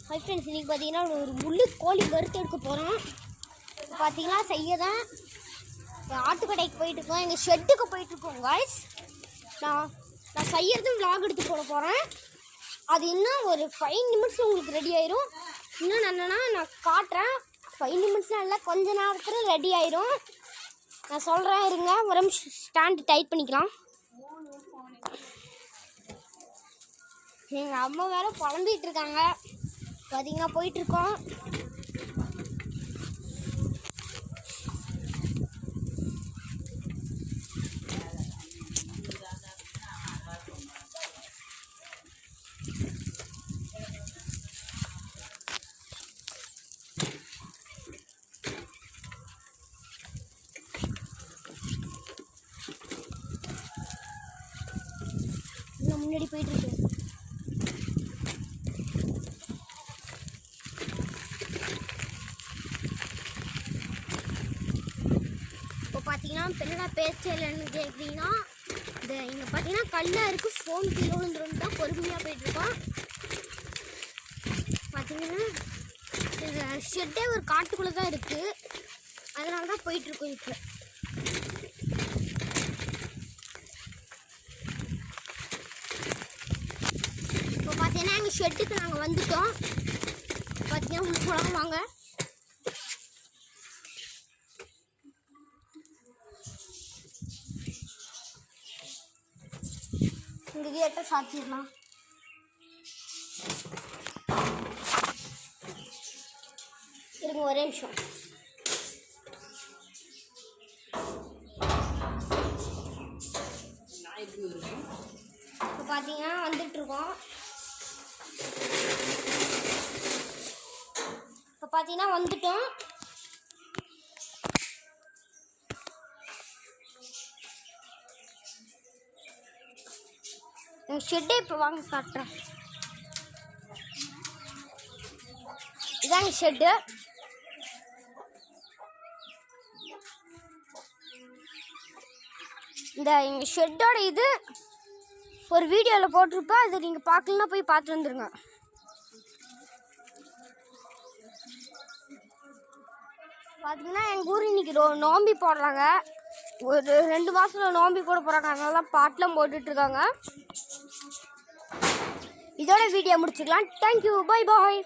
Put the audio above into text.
Hi friends, இன்றைக்கி பார்த்தீங்கன்னா ஒரு முள்ளு கோழி வறுத்து எடுக்க போகிறோம். பார்த்தீங்கன்னா செய்ய தான் ஆட்டுக்கடைக்கு போயிட்டுருக்கோம், எங்கள் ஷெட்டுக்கு போயிட்டுருக்கோம் காய்ஸ். நான் செய்யறதும் விலாக் எடுத்து போட போகிறேன். அது இன்னும் ஒரு 5 நிமிஷம் உங்களுக்கு ரெடி ஆயிரும். இன்னும் என்னென்னா நான் காட்டுறேன். 5 நிமிஷம் இல்லை, கொஞ்ச நேரத்தில் ரெடி ஆயிரும். நான் சொல்கிறேன் இருங்க, ஒரு நிமிஷம் ஸ்டாண்டு டைட் பண்ணிக்கலாம். எங்கள் அம்மா வேறு புலம்பிகிட்டு இருக்காங்க. பார்த்தீங்கன்னா போயிட்டுருக்கோம். முன்னாடி போயிட்டுருக்கு. இப்போ பார்த்தீங்கன்னா பெண்ணோட பேச்சலன்னு கேட்குறீங்கன்னா இங்கே பார்த்தீங்கன்னா கல்லாக இருக்குது, ஃபோன் கீழே விழுந்துரும் தான் பொறுமையாக போயிட்டுருக்கோம். பார்த்தீங்கன்னா இந்த ஷெட்டே ஒரு காட்டுக்குள்ளே தான் இருக்குது, அதனால தான் போயிட்டுருக்கோம். இப்போ பார்த்தீங்கன்னா எங்கள் ஷெட்டுக்கு நாங்கள் வந்துட்டோம். பார்த்தீங்கன்னா உங்களுக்கு போகலாம் வாங்க. இங்கே கேட்ட சாத்திடலாம். இருங்க ஒரே நிமிஷம். இப்போ பார்த்தீங்கன்னா வந்துட்டுருக்கோம். இப்போ பார்த்தீங்கன்னா வந்துட்டோம். எங்கள் ஷெட்டே இப்போ வாங்க காட்டுறேன். இதாங்க ஷெட்டு. இந்த எங்கள் ஷெட்டோட இது ஒரு வீடியோவில் போட்டிருப்பேன், அதை நீங்கள் பார்க்கலன்னா போய் பார்த்து வந்துடுங்க. பார்த்தீங்கன்னா எங்கள் ஊர் இன்னைக்கு நோம்பி போடுறாங்க. ஒரு 2 மாதத்தில் நோம்பி போட போகிறாங்க, அதனால தான் பாட்டெலாம் போட்டுட்ருக்காங்க. இதோட வீடியோ முடிச்சுக்கலாம். Thank you, bye bye.